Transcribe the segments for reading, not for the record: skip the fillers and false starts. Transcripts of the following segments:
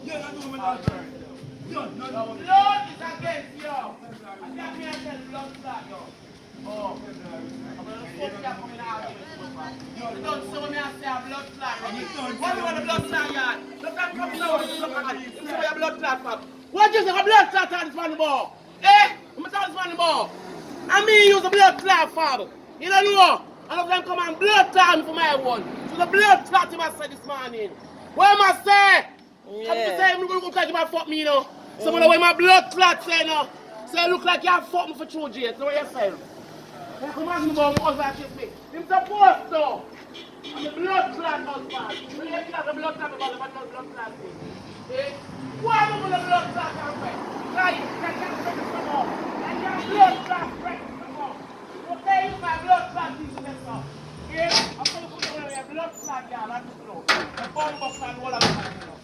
Yeah, I know my turn. Yeah, no. Blood is against you. I got me and tell blood clot you. Oh. I'm going to fuck you coming out of you don't see me and say a blood clot. What do you want the blood clot yard? Look at come now and look at it. You see your blood clot from. What is a blood clot on this man ball? Eh? I'm going to tell this man ball. I mean use a blood clot father. You don't know. And of them come and blood clot me for my one. So the blood clot him I said this morning. What am I say? Yeah. I'm just saying, I'm going to look like you might fuck me, you know. So when I wear my blood clot say, you know, say look like you have fucked me for true jail. So what you say? You come on, about my husband kiss me. Him supposed to. I'm the blood clot husband. When you kill the blood clot about the man blood clot thing. Eh? Why am I going to blood clot and way? Right, I can't take it some more. I can't blood clot break some more. Okay, you my blood clot thing to this up. Yeah? I'm going to put it on your blood clot, yeah, that's the flow. The bomb box and all of that, you know.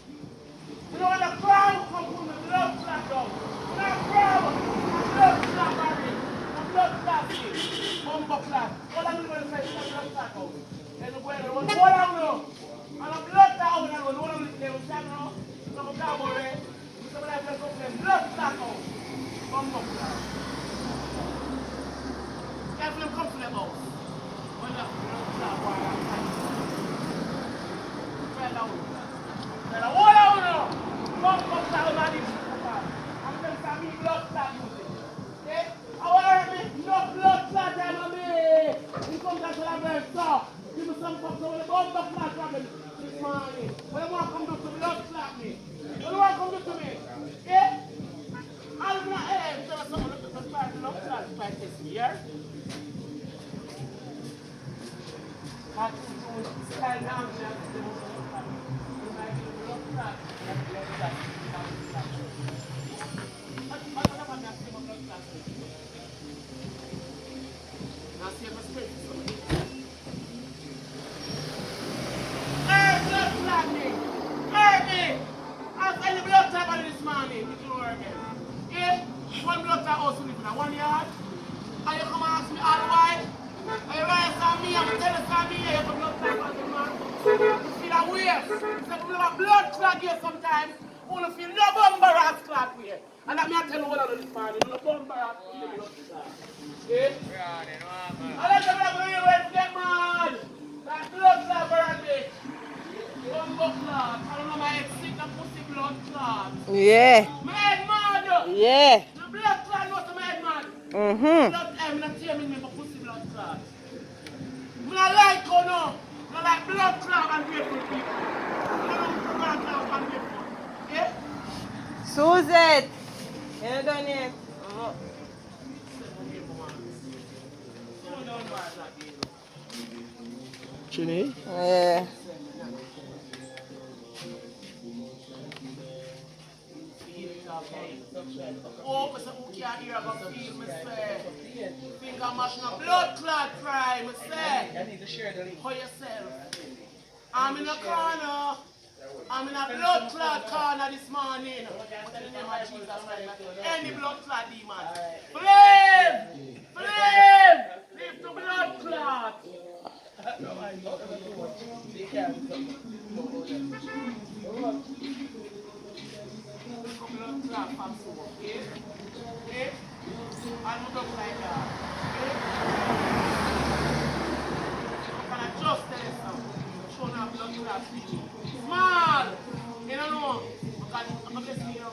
You know when the crowd come from the blood clot down. When the crowd, the blood clot barrier, the blood clot thing, bumbo clot. All I'm going to say is the blood clot out. And the way they run, what I know. And the blood clot out, and what I'm listening to, stand now, some of them are there. Some of them are going blood clot out, bumbo clot. Careful them come to them house. When the blood clot while I'm tight. Fell out. What I know. Come down on this I'm going to me blood clot music. Okay? I want to me no blood clot time on me. You come down to the very top. Give me some fucks over the bomb of clot problem this morning. What do you want to come do to blood clot me? What do you want to come do to me? Yeah? I'm going to tell us someone to start blood clot fight this year. I can style down there. One yard, and you come and ask me all the while, and you rise on me, and you tell us on me, you have a blood clot on the man. You feel a weird. You say, we have a blood clot here sometimes, you don't feel no bumper ass clot here. And that me I tell you what I do this morning, no bumper ass blood clot. Okay? I let them have a real way to get mad. That blood clot burn me. Bumper clot. I don't know my head sick, that pussy blood clot. Yeah. My head mad. Yeah. The blood clot was my head mad. Mm-hmm. Blood time, I'm not tearing me for pussy blood clot. I don't like how no. I don't like blood clot and grateful people. I don't like blood clot and grateful. Yeah? Suzette. You're done yet? Oh. Chini? Yeah. Oh, who can't hear about feel, me say. Think I'm mashing a blood clot cry, me say. I need to share the link. For yourself. I'm in a corner. I'm in a blood clot corner this morning. In the name of Jesus Christ. Any blood clot demon. Flame! Flame! Leave the blood clot. Blood clot from soul. Okay? Okay? And look up like that. Okay? Can I just tell you something? Show now blood clot small! You don't know. Because I'm just you know.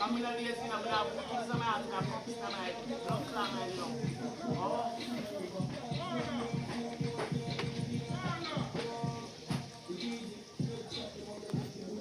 I'm in a lazy, I'm going to put some out in a blood clot, you know.